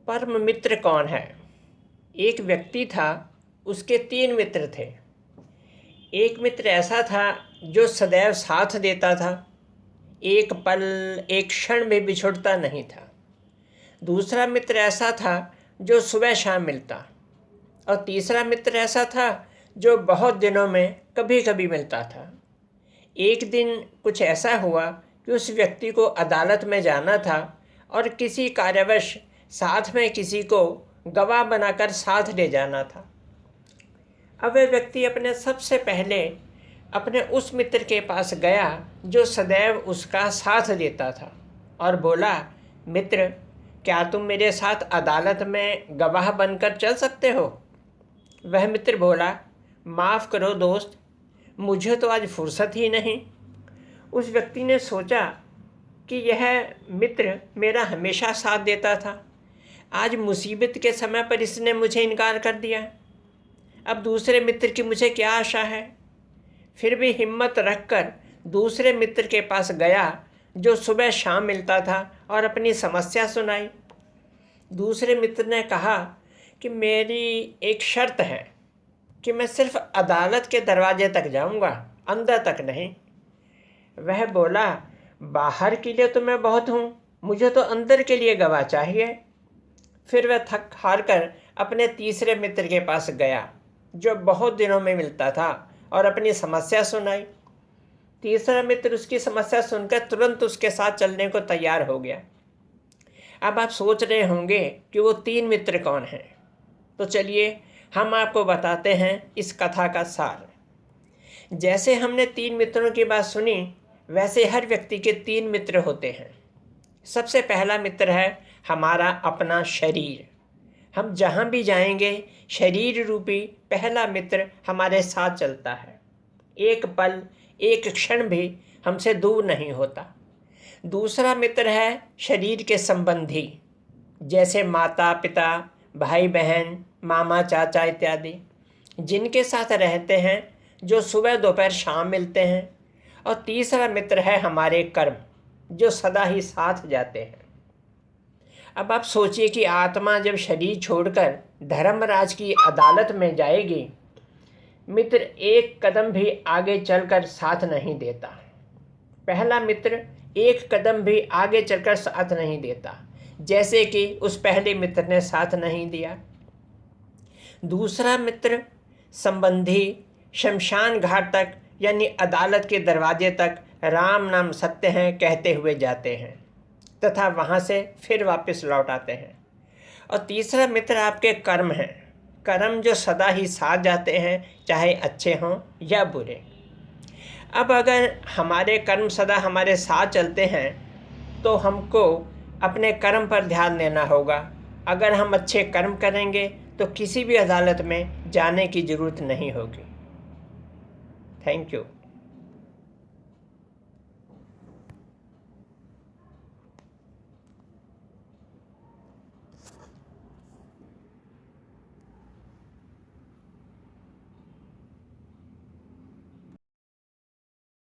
परम मित्र कौन है? एक व्यक्ति था, उसके 3 मित्र थे। एक मित्र ऐसा था जो सदैव साथ देता था, एक पल एक क्षण भी बिछुड़ता नहीं था। दूसरा मित्र ऐसा था जो सुबह शाम मिलता, और तीसरा मित्र ऐसा था जो बहुत दिनों में कभी कभी मिलता था। एक दिन कुछ ऐसा हुआ कि उस व्यक्ति को अदालत में जाना था और किसी कार्यवश साथ में किसी को गवाह बनाकर साथ ले जाना था। अब वह व्यक्ति अपने सबसे पहले अपने उस मित्र के पास गया जो सदैव उसका साथ देता था, और बोला, मित्र, क्या तुम मेरे साथ अदालत में गवाह बनकर चल सकते हो? वह मित्र बोला, माफ़ करो दोस्त, मुझे तो आज फुर्सत ही नहीं। उस व्यक्ति ने सोचा कि यह मित्र मेरा हमेशा साथ देता था, आज मुसीबत के समय पर इसने मुझे इनकार कर दिया। अब दूसरे मित्र की मुझे क्या आशा है? फिर भी हिम्मत रखकर दूसरे मित्र के पास गया जो सुबह शाम मिलता था और अपनी समस्या सुनाई। दूसरे मित्र ने कहा कि मेरी एक शर्त है कि मैं सिर्फ अदालत के दरवाजे तक जाऊंगा, अंदर तक नहीं। वह बोला, बाहर के लिए तो मैं बहुत हूँ, मुझे तो अंदर के लिए गवाह चाहिए। फिर वह थक हार कर अपने तीसरे मित्र के पास गया जो बहुत दिनों में मिलता था और अपनी समस्या सुनाई। तीसरा मित्र उसकी समस्या सुनकर तुरंत उसके साथ चलने को तैयार हो गया। अब आप सोच रहे होंगे कि वो 3 मित्र कौन हैं, तो चलिए हम आपको बताते हैं इस कथा का सार। जैसे हमने 3 मित्रों की बात सुनी, वैसे हर व्यक्ति के 3 मित्र होते हैं। सबसे पहला मित्र है हमारा अपना शरीर। हम जहाँ भी जाएंगे, शरीर रूपी पहला मित्र हमारे साथ चलता है, एक पल एक क्षण भी हमसे दूर नहीं होता। दूसरा मित्र है शरीर के संबंधी, जैसे माता पिता, भाई बहन, मामा चाचा इत्यादि, जिनके साथ रहते हैं, जो सुबह दोपहर शाम मिलते हैं। और तीसरा मित्र है हमारे कर्म, जो सदा ही साथ जाते हैं। अब आप सोचिए कि आत्मा जब शरीर छोड़कर धर्मराज की अदालत में जाएगी, मित्र एक कदम भी आगे चलकर साथ नहीं देता। पहला मित्र एक कदम भी आगे चलकर साथ नहीं देता, जैसे कि उस पहले मित्र ने साथ नहीं दिया। दूसरा मित्र संबंधी शमशान घाट तक, यानी अदालत के दरवाजे तक राम नाम सत्य हैं कहते हुए जाते हैं तथा वहाँ से फिर वापस लौट आते हैं। और तीसरा मित्र आपके कर्म हैं, कर्म जो सदा ही साथ जाते हैं, चाहे अच्छे हों या बुरे। अब अगर हमारे कर्म सदा हमारे साथ चलते हैं तो हमको अपने कर्म पर ध्यान देना होगा। अगर हम अच्छे कर्म करेंगे तो किसी भी अदालत में जाने की ज़रूरत नहीं होगी। Thank you.